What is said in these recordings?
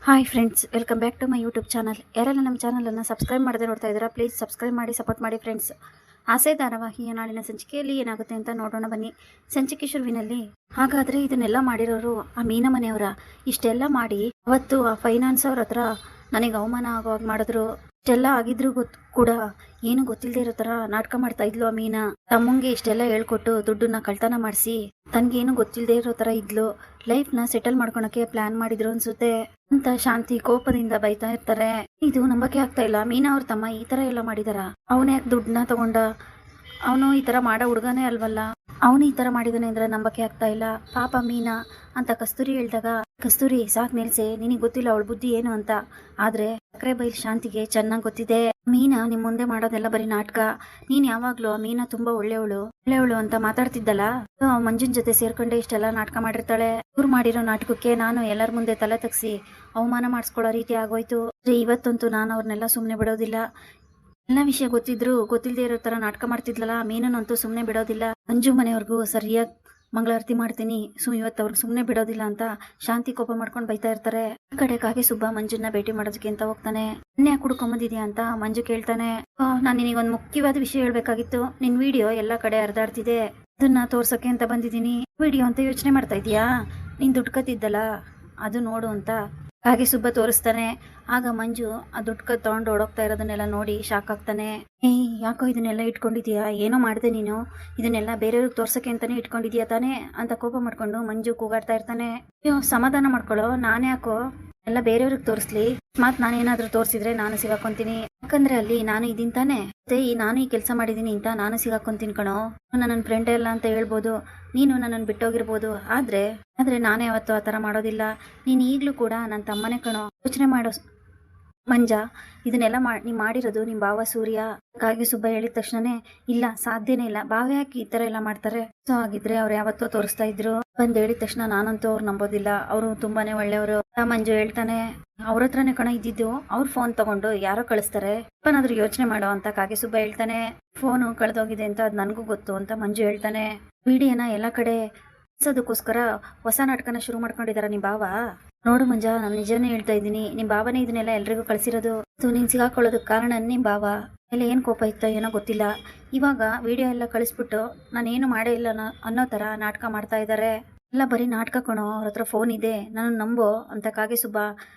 Hi friends, welcome back to my YouTube channel. ಯಾರೆಲ್ಲ ನಮ್ಮ ಚಾನಲನ್ನು ಸಬ್ಸ್ಕ್ರೈಬ್ ಮಾಡದೆ ನೋಡ್ತಾ ಇದ್ದೀರಾ, ಪ್ಲೀಸ್ ಸಬ್ಸ್ಕ್ರೈಬ್ ಮಾಡಿ ಸಪೋರ್ಟ್ ಮಾಡಿ ಫ್ರೆಂಡ್ಸ್. ಆಸೆ ಧಾರಾವಾಹಿಯ ನಾಳಿನ ಸಂಚಿಕೆಯಲ್ಲಿ ಏನಾಗುತ್ತೆ ಅಂತ ನೋಡೋಣ ಬನ್ನಿ. ಸಂಚಿಕೆ ಶುರುವಿನಲ್ಲಿ ಹಾಗಾದರೆ ಇದನ್ನೆಲ್ಲ ಮಾಡಿರೋರು ಆ ಮೀನ ಮನೆಯವರ, ಇಷ್ಟೆಲ್ಲ ಮಾಡಿ ಅವತ್ತು ಆ ಫೈನಾನ್ಸ್ ಅವ್ರ ಹತ್ರ ನನಗೆ ಅವಮಾನ ಆಗೋವಾಗ ಮಾಡಿದ್ರು. ಇಷ್ಟೆಲ್ಲ ಆಗಿದ್ರು ಕೂಡ ಏನು ಗೊತ್ತಿಲ್ಲದೆ ಇರೋ ಥರ ನಾಟಕ ಮಾಡ್ತಾ ಇದ್ಲು ಆ ಮೀನಾ. ತಮ್ಮಂಗೆ ಇಷ್ಟೆಲ್ಲ ಹೇಳ್ಕೊಟ್ಟು ದುಡ್ಡನ್ನ ಕಳ್ತನ ಮಾಡಿಸಿ ತನ್ಗೇನು ಗೊತ್ತಿಲ್ಲದೆ ಇರೋ ಥರ ಇದ್ಲು. ಲೈಫ್ನ ಸೆಟಲ್ ಮಾಡ್ಕೊಳಕ್ಕೆ ಪ್ಲಾನ್ ಮಾಡಿದ್ರು ಅನ್ಸುತ್ತೆ ಅಂತ ಶಾಂತಿ ಕೋಪದಿಂದ ಬೈತಾ ಇರ್ತಾರೆ. ಇದು ನಂಬಕ್ಕೆ ಆಗ್ತಾ ಇಲ್ಲ, ಮೀನಾ ಅವ್ರ ತಮ್ಮ ಈ ತರ ಎಲ್ಲ ಮಾಡಿದಾರ? ಅವನೇ ಯಾಕೆ ದುಡ್ಡನ್ನ ತಗೊಂಡ? ಅವನು ಈ ತರ ಮಾಡೋ ಹುಡುಗನೇ ಅಲ್ವಲ್ಲ, ಅವನು ಈ ತರ ಮಾಡಿದಾನೆ ಅಂದ್ರೆ ನಂಬಕ್ಕೆ ಆಗ್ತಾ ಇಲ್ಲ. ಪಾಪ ಮೀನಾ ಅಂತ ಕಸ್ತೂರಿ ಹೇಳಿದಾಗ, ಕಸ್ತೂರಿ ಸಾಕ್ ನಿಲ್ಸೆ, ನಿನಗೆ ಗೊತ್ತಿಲ್ಲ ಅವಳ ಬುದ್ಧಿ ಏನು ಅಂತ. ಆದ್ರೆ ಸಕ್ಕರೆ ಬೈಲ್ ಶಾಂತಿಗೆ ಚೆನ್ನಾಗಿ ಗೊತ್ತಿದೆ, ಮೀನಾ ನಿಮ್ ಮುಂದೆ ಮಾಡೋದೆಲ್ಲ ಬರೀ ನಾಟಕ. ನೀನ್ ಯಾವಾಗ್ಲೂ ಮೀನಾ ತುಂಬಾ ಒಳ್ಳೆಯವಳು ಅಂತ ಮಾತಾಡ್ತಿದ್ದಲ್ಲ, ಮಂಜುನ್ ಜೊತೆ ಸೇರ್ಕೊಂಡೆ ಇಷ್ಟೆಲ್ಲ ನಾಟಕ ಮಾಡಿರ್ತಾಳೆ. ಇವ್ರು ಮಾಡಿರೋ ನಾಟಕಕ್ಕೆ ನಾನು ಎಲ್ಲರ ಮುಂದೆ ತಲೆ ತಗ್ಸಿ ಅವಮಾನ ಮಾಡಿಸ್ಕೊಳ್ಳೋ ರೀತಿ ಆಗೋಯ್ತು. ಇವತ್ತಂತೂ ನಾನು ಅವ್ರನ್ನೆಲ್ಲ ಸುಮ್ಮನೆ ಬಿಡೋದಿಲ್ಲ. ಎಲ್ಲ ವಿಷಯ ಗೊತ್ತಿಲ್ಲದೆ ಇರೋ ತರ ನಾಟಕ ಮಾಡ್ತಿದ್ಲಲ್ಲ, ಮೀನನ್ನಂತೂ ಸುಮ್ಮನೆ ಬಿಡೋದಿಲ್ಲ. ಮಂಜು ಮನೆಯವ್ರಿಗೂ ಸರಿಯಾಗಿ ಮಂಗಳಾರತಿ ಮಾಡ್ತೀನಿ, ಇವತ್ತು ಅವ್ರಿಗೆ ಸುಮ್ಮನೆ ಬಿಡೋದಿಲ್ಲ ಅಂತ ಶಾಂತಿ ಕೋಪ ಮಾಡ್ಕೊಂಡು ಬೈತಾ ಇರ್ತಾರೆ. ಈ ಕಡೆ ಕಾಗೆ ಸುಬ್ಬ ಮಂಜುನ ಭೇಟಿ ಮಾಡೋದಕ್ಕೆ ಅಂತ ಹೋಗ್ತಾನೆ. ಯಾಕೆ ಕುಡ್ಕೊಂಬಂದಿದ್ಯಾ ಅಂತ ಮಂಜು ಕೇಳ್ತಾನೆ. ನಾನು ನಿನಗೊಂದು ಮುಖ್ಯವಾದ ವಿಷಯ ಹೇಳ್ಬೇಕಾಗಿತ್ತು, ನಿನ್ ವಿಡಿಯೋ ಎಲ್ಲ ಕಡೆ ಹರಿದಾಡ್ತಿದೆ, ಅದನ್ನ ತೋರ್ಸಕ್ಕೆ ಅಂತ ಬಂದಿದ್ದೀನಿ. ವಿಡಿಯೋ ಅಂತ ಯೋಚನೆ ಮಾಡ್ತಾ ಇದೀಯಾ? ನೀನ್ ದುಡ್ಡು ಕತ್ತಿದ್ದಲ್ಲ ಅದು ನೋಡು ಅಂತ ಕಾಗೆ ಸುಬ್ಬ ತೋರಿಸ್ತಾನೆ. ಆಗ ಮಂಜು ಆ ದುಡ್ಡು ತಗೊಂಡು ಓಡೋಗ್ತಾ ಇರೋದನ್ನೆಲ್ಲ ನೋಡಿ ಶಾಕ್ ಆಗ್ತಾನೆ. ಯಾಕೋ ಇದನ್ನೆಲ್ಲ ಇಟ್ಕೊಂಡಿದ್ಯಾ? ಏನೋ ಮಾಡಿದೆ ನೀನು, ಇದನ್ನೆಲ್ಲ ಬೇರೆಯವ್ರಿಗೆ ತೋರ್ಸಕ್ಕೆ ಅಂತಾನೆ ಇಟ್ಕೊಂಡಿದ್ಯಾ ತಾನೇ ಅಂತ ಕೋಪ ಮಾಡ್ಕೊಂಡು ಮಂಜು ಕೂಗಾಡ್ತಾ ಇರ್ತಾನೆ. ಅಯ್ಯೋ ಸಮಾಧಾನ ಮಾಡ್ಕೊಳ್ಳೋ, ನಾನೇ ಯಾಕೋ ಎಲ್ಲ ಬೇರೆಯವ್ರಿಗೆ ತೋರಿಸ್ಲಿ? ನಾನೇನಾದ್ರೂ ತೋರಿಸಿದ್ರೆ ನಾನು ಸಿಗಾಕೊಂತೀನಿ. ಯಾಕಂದ್ರೆ ಅಲ್ಲಿ ನಾನು ಇದೀನಿ ತಾನೆ, ನಾನು ಈ ಕೆಲಸ ಮಾಡಿದೀನಿ ಅಂತ ನಾನು ಸಿಗಾಕೊಂತೀನಿ ಕಣೋ. ನನ್ನ ಫ್ರೆಂಡ್ ಎಲ್ಲ ಅಂತ ಹೇಳ್ಬೋದು, ನೀನು ನನ್ನನ್ನು ಬಿಟ್ಟೋಗಿರ್ಬೋದು, ಆದ್ರೆ ನಾನೇ ಯಾವತ್ತೂ ಆ ಥರ ಮಾಡೋದಿಲ್ಲ. ನೀನು ಈಗಲೂ ಕೂಡ ನನ್ನ ತಮ್ಮನೇ ಕಣೋ. ಯೋಚನೆ ಮಾಡೋ ಮಂಜ, ಇದನ್ನೆಲ್ಲ ನೀ ಮಾಡಿರೋದು ನಿಮ್ಮ ಭಾವ ಸೂರ್ಯ. ಕಾಗೆ ಸುಬ್ಬ ಹೇಳಿದ ತಕ್ಷಣನೇ ಇಲ್ಲ, ಸಾಧ್ಯನೇ ಇಲ್ಲ, ಭಾವ ಯಾಕೆ ಈ ತರ ಎಲ್ಲ ಮಾಡ್ತಾರೆ? ಸೊ ಆಗಿದ್ರೆ ಅವ್ರು ಯಾವತ್ತೋ ತೋರಿಸ್ತಾ ಇದ್ರು. ಬಂದ್ ಹೇಳಿದ ತಕ್ಷಣ ನಾನಂತೂ ಅವ್ರು ನಂಬೋದಿಲ್ಲ, ಅವರು ತುಂಬಾನೇ ಒಳ್ಳೆಯವರು. ಮಂಜು ಹೇಳ್ತಾನೆ, ಅವ್ರ ಹತ್ರನೇ ಕಣ ಇದ್ದಿದ್ದು, ಅವ್ರ ಫೋನ್ ತಗೊಂಡು ಯಾರೋ ಕಳಿಸ್ತಾರೆ, ಏನಾದ್ರೂ ಯೋಚನೆ ಮಾಡೋ ಅಂತ ಕಾಗೆ ಸುಬ್ಬ ಹೇಳ್ತಾನೆ. ಫೋನು ಕಳೆದೋಗಿದೆ ಅಂತ ಅದ್ ನನಗೂ ಗೊತ್ತು ಅಂತ ಮಂಜು ಹೇಳ್ತಾನೆ. ವಿಡಿಯೋನ ಎಲ್ಲ ಕಡೆ ಅದಕ್ಕೋಸ್ಕರ ಹೊಸ ನಾಟಕನ ಶುರು ಮಾಡ್ಕೊಂಡಿದಾರ ನಿಮ್ ಭಾವ. ನೋಡು ಮಂಜ, ನಾನು ನಿಜನೇ ಹೇಳ್ತಾ ಇದ್ದೀನಿ, ನಿಮ್ ಭಾವನೇ ಇದನ್ನೆಲ್ಲ ಎಲ್ರಿಗೂ ಕಳ್ಸಿರೋದು. ನೀನ್ ಸಿಗಾಕೊಳ್ಳೋದಕ್ಕೆ ಕಾರಣ ನಿಮ್ ಭಾವ. ಎಲ್ಲ ಏನ್ ಕೋಪ ಇತ್ತ ಏನೋ ಗೊತ್ತಿಲ್ಲ, ಇವಾಗ ವಿಡಿಯೋ ಎಲ್ಲ ಕಳಿಸ್ಬಿಟ್ಟು ನಾನೇನು ಮಾಡೇ ಇಲ್ಲ ಅನ್ನೋ ತರ ನಾಟಕ ಮಾಡ್ತಾ ಇದ್ದಾರೆ. ಎಲ್ಲ ಬರೀ ನಾಟಕ ಕಣೋ, ಅವ್ರ ಹತ್ರ ಫೋನ್ ಇದೆ, ನಾನು ನಂಬೋ ಅಂತ ಕಾಗೆ ಸುಬ್ಬ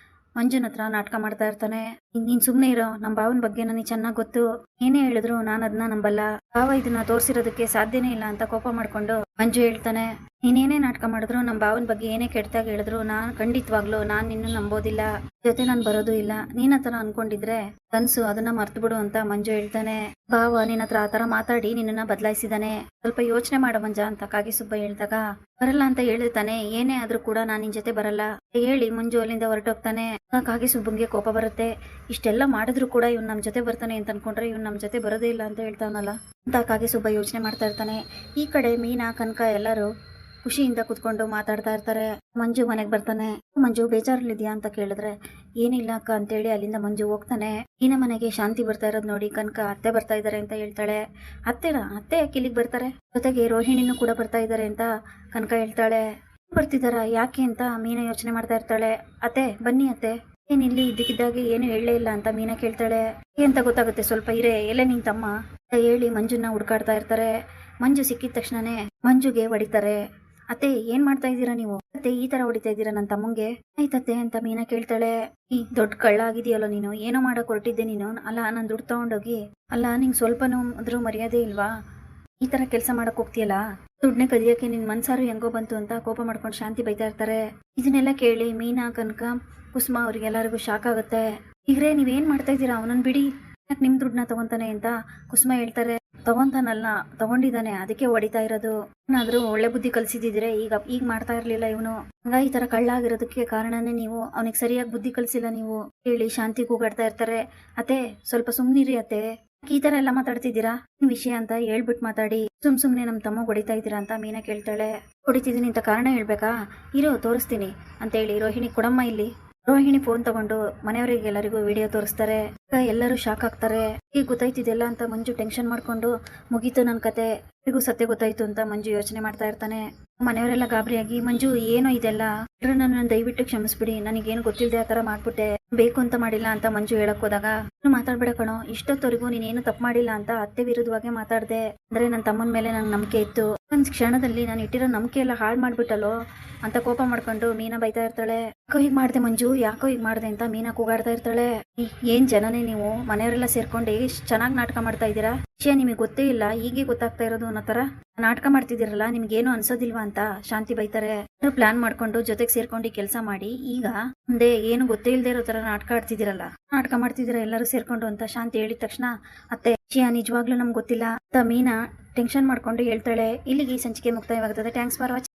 ಮಂಜುನ ಹತ್ರ ನಾಟಕ ಮಾಡ್ತಾ ಇರ್ತಾನೆ. ನೀನ್ ಸುಮ್ನೆ ಇರೋ, ನಮ್ಮ ಭಾವನ ಬಗ್ಗೆ ನನಗೆ ಚೆನ್ನಾಗಿ ಗೊತ್ತು, ಏನೇ ಹೇಳಿದ್ರು ನಾನು ಅದನ್ನ ನಂಬಲ್ಲ. ಭಾವ ಇದನ್ನ ತೋರಿಸಿರೋದಕ್ಕೆ ಸಾಧ್ಯನೇ ಇಲ್ಲ ಅಂತ ಕೋಪ ಮಾಡ್ಕೊಂಡು ಮಂಜು ಹೇಳ್ತಾನೆ. ನೀನೇನೇ ನಾಟಕ ಮಾಡಿದ್ರು, ನಮ್ಮ ಭಾವನ ಬಗ್ಗೆ ಏನೇ ಕೆಟ್ಟದಾಗ ಹೇಳಿದ್ರು ಖಂಡಿತವಾಗ್ಲು ನಾನ್ ನಿನ್ನ ನಂಬೋದಿಲ್ಲ, ಜೊತೆ ನಾನು ಬರೋದು ಇಲ್ಲ. ನೀನ್ ಹತ್ರ ಅನ್ಕೊಂಡಿದ್ರೆ ಕನ್ಸು, ಅದನ್ನ ಮರ್ತು ಬಿಡು ಅಂತ ಮಂಜು ಹೇಳ್ತಾನೆ. ಭಾವ ನಿನ್ನ ಹತ್ರ ಆತರ ಮಾತಾಡಿ ನಿನ್ನನ್ನ ಬದಲಾಯಿಸಿದಾನೆ, ಸ್ವಲ್ಪ ಯೋಚನೆ ಮಾಡೋ ಮಂಜ ಅಂತ ಕಾಗೆ ಸುಬ್ಬ ಹೇಳ್ದಾಗ, ಬರಲ್ಲ ಅಂತ ಹೇಳಿರ್ತಾನೆ. ಏನೇ ಆದ್ರೂ ಕೂಡ ನಾನ್ ನಿನ್ ಜೊತೆ ಬರಲ್ಲ ಹೇಳಿ ಮಂಜು ಅಲ್ಲಿಂದ ಹೊರಟೋಗ್ತಾನೆ. ಕಾಗೆ ಸುಬ್ಬಂಗೆ ಕೋಪ ಬರುತ್ತೆ. ಇಷ್ಟೆಲ್ಲ ಮಾಡಿದ್ರು ಕೂಡ ಇವ್ನು ನಮ್ ಜೊತೆ ಬರ್ತಾನೆ ಅಂತ ಅನ್ಕೊಂಡ್ರೆ ಇವ್ನು ನಮ್ ಜೊತೆ ಬರೋದೇ ಇಲ್ಲ ಅಂತ ಹೇಳ್ತಾನಲ್ಲ ಅಂತ ಕಾಗೆ ಸುಬ್ಬ ಯೋಚನೆ ಮಾಡ್ತಾ ಇರ್ತಾನೆ. ಈ ಕಡೆ ಮೀನಾ ಕನಕ ಎಲ್ಲರೂ ಖುಷಿಯಿಂದ ಕುತ್ಕೊಂಡು ಮಾತಾಡ್ತಾ ಇರ್ತಾರೆ. ಮಂಜು ಮನೆಗೆ ಬರ್ತಾನೆ. ಮಂಜು ಬೇಜಾರಲ್ಲಿದ್ಯಾ ಅಂತ ಕೇಳಿದ್ರೆ, ಏನಿಲ್ಲ ಅಕ್ಕ ಅಂತೇಳಿ ಅಲ್ಲಿಂದ ಮಂಜು ಹೋಗ್ತಾನೆ. ಈನ ಮನೆಗೆ ಶಾಂತಿ ಬರ್ತಾ ಇರೋದ್ ನೋಡಿ ಕನಕ ಅತ್ತೆ ಬರ್ತಾ ಇದಾರೆ ಅಂತ ಹೇಳ್ತಾಳೆ. ಅತ್ತೆ ಯಾಕೆ ಇಲ್ಲಿಗೆ ಬರ್ತಾರೆ? ಜೊತೆಗೆ ರೋಹಿಣಿನೂ ಕೂಡ ಬರ್ತಾ ಇದಾರೆ ಅಂತ ಕನಕ ಹೇಳ್ತಾಳೆ. ಬರ್ತಿದಾರ ಯಾಕೆ ಅಂತ ಮೀನಾ ಯೋಚನೆ ಮಾಡ್ತಾ ಇರ್ತಾಳೆ. ಅತ್ತೆ ಬನ್ನಿ ಅತ್ತೆ, ಏನಿಲ್ಲಿ ಇದ್ದಕ್ಕಿದ್ದಾಗೆ ಏನು ಹೇಳಲೇ ಇಲ್ಲ ಅಂತ ಮೀನಾ ಕೇಳ್ತಾಳೆ. ಅಂತ ಗೊತ್ತಾಗುತ್ತೆ, ಸ್ವಲ್ಪ ಇರೇ, ಎಲ್ಲೇ ನಿನ್ ತಮ್ಮ ಹೇಳಿ ಮಂಜುನ ಹುಡ್ಕಾಡ್ತಾ ಇರ್ತಾರೆ. ಮಂಜು ಸಿಕ್ಕಿದ ತಕ್ಷಣನೇ ಮಂಜುಗೆ ಹೊಡಿತಾರೆ. ಅತ್ತೆ ಏನ್ ಮಾಡ್ತಾ ಇದ್ದೀರಾ ನೀವು? ಅತ್ತೆ ಈ ತರ ಹೊಡಿತಾ ಇದ್ದೀರಾ ನನ್ನ ತಮ್ಮಂಗೆ? ಆಯ್ತತ್ತೆ ಅಂತ ಮೀನಾ ಕೇಳ್ತಾಳೆ. ಈ ದೊಡ್ಡ ಕಳ್ಳ ಆಗಿದೆಯಲ್ಲ ನೀನು, ಏನೋ ಮಾಡಕ್ ಹೊರಟಿದ್ದೆ ನೀನು. ಅಲ್ಲ ನಾನು ದುಡ್ಡು ತಗೊಂಡೋಗಿ, ಅಲ್ಲ ನಿಂಗೆ ಸ್ವಲ್ಪನೂ ಅದ್ರೂ ಮರ್ಯಾದೆ ಇಲ್ವಾ? ಈ ತರ ಕೆಲಸ ಮಾಡಕ್ ಹೋಗ್ತೀಯಲ್ಲ, ದುಡ್ಡನ್ನೇ ಕದಿಯಕ್ಕೆ ನಿನ್ ಮನ್ಸಾರು ಹೆಂಗೋ ಬಂತು ಅಂತ ಕೋಪ ಮಾಡ್ಕೊಂಡು ಶಾಂತಿ ಬೈತಾ ಇರ್ತಾರೆ. ಇದನ್ನೆಲ್ಲ ಕೇಳಿ ಮೀನಾ ಕನಕ ಕುಸುಮ ಅವ್ರಿಗೆಲ್ಲರಿಗೂ ಶಾಕ್ ಆಗುತ್ತೆ. ಈಗ್ರೆ ನೀವೇನ್ ಮಾಡ್ತಾ ಇದ್ದೀರಾ? ಅವನನ್ನ ಬಿಡಿ, ಯಾಕೆ ನಿಮ್ ದುಡ್ಡನ್ನ ತಗೊಂತಾನೆ ಅಂತ ಕುಸುಮ ಹೇಳ್ತಾರೆ. ತಗೊಂತಾನಲ್ಲ, ತಗೊಂಡಿದ್ದಾನೆ, ಅದಕ್ಕೆ ಹೊಡಿತಾ ಇರೋದು. ಏನಾದ್ರೂ ಒಳ್ಳೆ ಬುದ್ಧಿ ಕಲ್ಸಿದಿದ್ರೆ ಈಗ ಮಾಡ್ತಾ ಇರ್ಲಿಲ್ಲ ಇವನು. ಹಂಗ ಈ ತರ ಕಳ್ಳ ಆಗಿರೋದಕ್ಕೆ ಕಾರಣನೇ ನೀವು, ಅವನಿಗೆ ಸರಿಯಾಗಿ ಬುದ್ಧಿ ಕಲ್ಸಿಲ್ಲ ನೀವು ಹೇಳಿ ಶಾಂತಿ ಕೂಗಾಡ್ತಾ ಇರ್ತಾರೆ. ಅತ್ತೆ ಸ್ವಲ್ಪ ಸುಮ್ನಿರಿ ಅತ್ತೆ, ಈ ತರ ಎಲ್ಲ ಮಾತಾಡ್ತಿದ್ದೀರಾ? ವಿಷಯ ಅಂತ ಹೇಳ್ಬಿಟ್ಟು ಮಾತಾಡಿ, ಸುಮ್ನೆ ನಮ್ ತಮ್ಮ ಹೊಡಿತಾ ಇದ್ದೀರಾ ಅಂತ ಮೀನಾ ಕೇಳ್ತಾಳೆ. ಹೊಡಿತಿದ್ದೀನಿ ಅಂತ ಕಾರಣ ಹೇಳ್ಬೇಕಾ? ಇರೋ ತೋರಿಸ್ತೀನಿ ಅಂತ ಹೇಳಿ ರೋಹಿಣಿ ಕೊಡಮ್ಮ ಇಲ್ಲಿ. ರೋಹಿಣಿ ಫೋನ್ ತಗೊಂಡು ಮನೆಯವರಿಗೆ ಎಲ್ಲರಿಗೂ ವಿಡಿಯೋ ತೋರಿಸ್ತಾರೆ. ಎಲ್ಲರೂ ಶಾಕ್ ಆಗ್ತಾರೆ. ಈಗ ಗೊತ್ತಾಯ್ತಿದೆಲ್ಲ ಅಂತ ಮಂಜು ಟೆನ್ಷನ್ ಮಾಡ್ಕೊಂಡು, ಮುಗೀತು ನನ್ ಕತೆ, ಇಗೂ ಸತ್ಯ ಗೊತ್ತಾಯ್ತು ಅಂತ ಮಂಜು ಯೋಚನೆ ಮಾಡ್ತಾ ಇರ್ತಾನೆ. ಮನೆಯವರೆಲ್ಲ ಗಾಬರಿಯಾಗಿ, ಮಂಜು ಏನೋ ಇದೆಲ್ಲ, ನನ್ನ ದಯವಿಟ್ಟು ಕ್ಷಮಿಸ್ಬಿಡಿ, ನನಗೇನು ಗೊತ್ತಿಲ್ಲದೆ ಆ ಥರ ಮಾಡ್ಬಿಟ್ಟೆ, ಬೇಕು ಅಂತ ಮಾಡಿಲ್ಲ ಅಂತ ಮಂಜು ಹೇಳಕ್ ಹೋದಾಗ, ಮಾತಾಡ್ಬೇಡ ಕಣೋ, ಇಷ್ಟೊತ್ತವರೆಗೂ ನೀನೇನು ತಪ್ಪು ಮಾಡಿಲ್ಲ ಅಂತ ಅತ್ತೆ ವಿರುದ್ಧವಾಗಿ ಮಾತಾಡ್ದೆ, ಅಂದ್ರೆ ನನ್ನ ತಮ್ಮನ ಮೇಲೆ ನಂಗೆ ನಂಬಿಕೆ ಇತ್ತು, ಒಂದ್ ಕ್ಷಣದಲ್ಲಿ ನಾನು ಇಟ್ಟಿರೋ ನಂಬಿಕೆ ಎಲ್ಲ ಹಾಳು ಮಾಡ್ಬಿಟ್ಟಲ್ಲೋ ಅಂತ ಕೋಪ ಮಾಡ್ಕೊಂಡು ಮೀನಾ ಬೈತಾ ಇರ್ತಾಳೆ. ಯಾಕೋ ಹೀಗ್ ಮಾಡ್ದೆ ಮಂಜು, ಯಾಕೋ ಹೀಗ್ ಮಾಡ್ದೆ ಅಂತ ಮೀನಾ ಕೂಗಾಡ್ತಾ ಇರ್ತಾಳೆ. ಏನ್ ಜನನೇ ನೀವು, ಮನೆಯವರೆಲ್ಲ ಸೇರ್ಕೊಂಡು ಎಷ್ಟು ಚೆನ್ನಾಗಿ ನಾಟಕ ಮಾಡ್ತಾ ಇದ್ದೀರಾ, ವಿಷಯ ನಿಮಗೆ ಗೊತ್ತೇ ಇಲ್ಲ, ಹೀಗೆ ಗೊತ್ತಾಗ್ತಾ ಇರೋದು ಅನ್ನೋ ತರ ನಾಟಕ ಮಾಡ್ತಿದ್ದೀರಲ್ಲ, ನಿಮ್ಗೇನು ಅನ್ಸೋದಿಲ್ವಾ ಅಂತ ಶಾಂತಿ ಬೈತಾರೆ. ಪ್ಲಾನ್ ಮಾಡ್ಕೊಂಡು ಜೊತೆಗೆ ಸೇರ್ಕೊಂಡು ಕೆಲಸ ಮಾಡಿ ಈಗ ಮುಂದೆ ಏನು ಗೊತ್ತೇ ಇಲ್ದೇ ಇರೋ ತರ ನಾಟಕ ಆಡ್ತಿದ್ದೀರಲ್ಲ, ನಾಟಕ ಮಾಡ್ತಿದ್ದೀರಾ ಎಲ್ಲರೂ ಸೇರ್ಕೊಂಡು ಅಂತ ಶಾಂತಿ ಹೇಳಿದ ತಕ್ಷಣ, ಅತ್ತೆ ವಿಷಯ ನಿಜವಾಗ್ಲೂ ನಮ್ಗೆ ಗೊತ್ತಿಲ್ಲ ಅಂತ ಮೀನಾ ಟೆನ್ಷನ್ ಮಾಡ್ಕೊಂಡು ಹೇಳ್ತಾಳೆ. ಇಲ್ಲಿಗೆ ಈ ಸಂಚಿಕೆ ಮುಕ್ತಾಯವಾಗುತ್ತದೆ. Thanks for watching.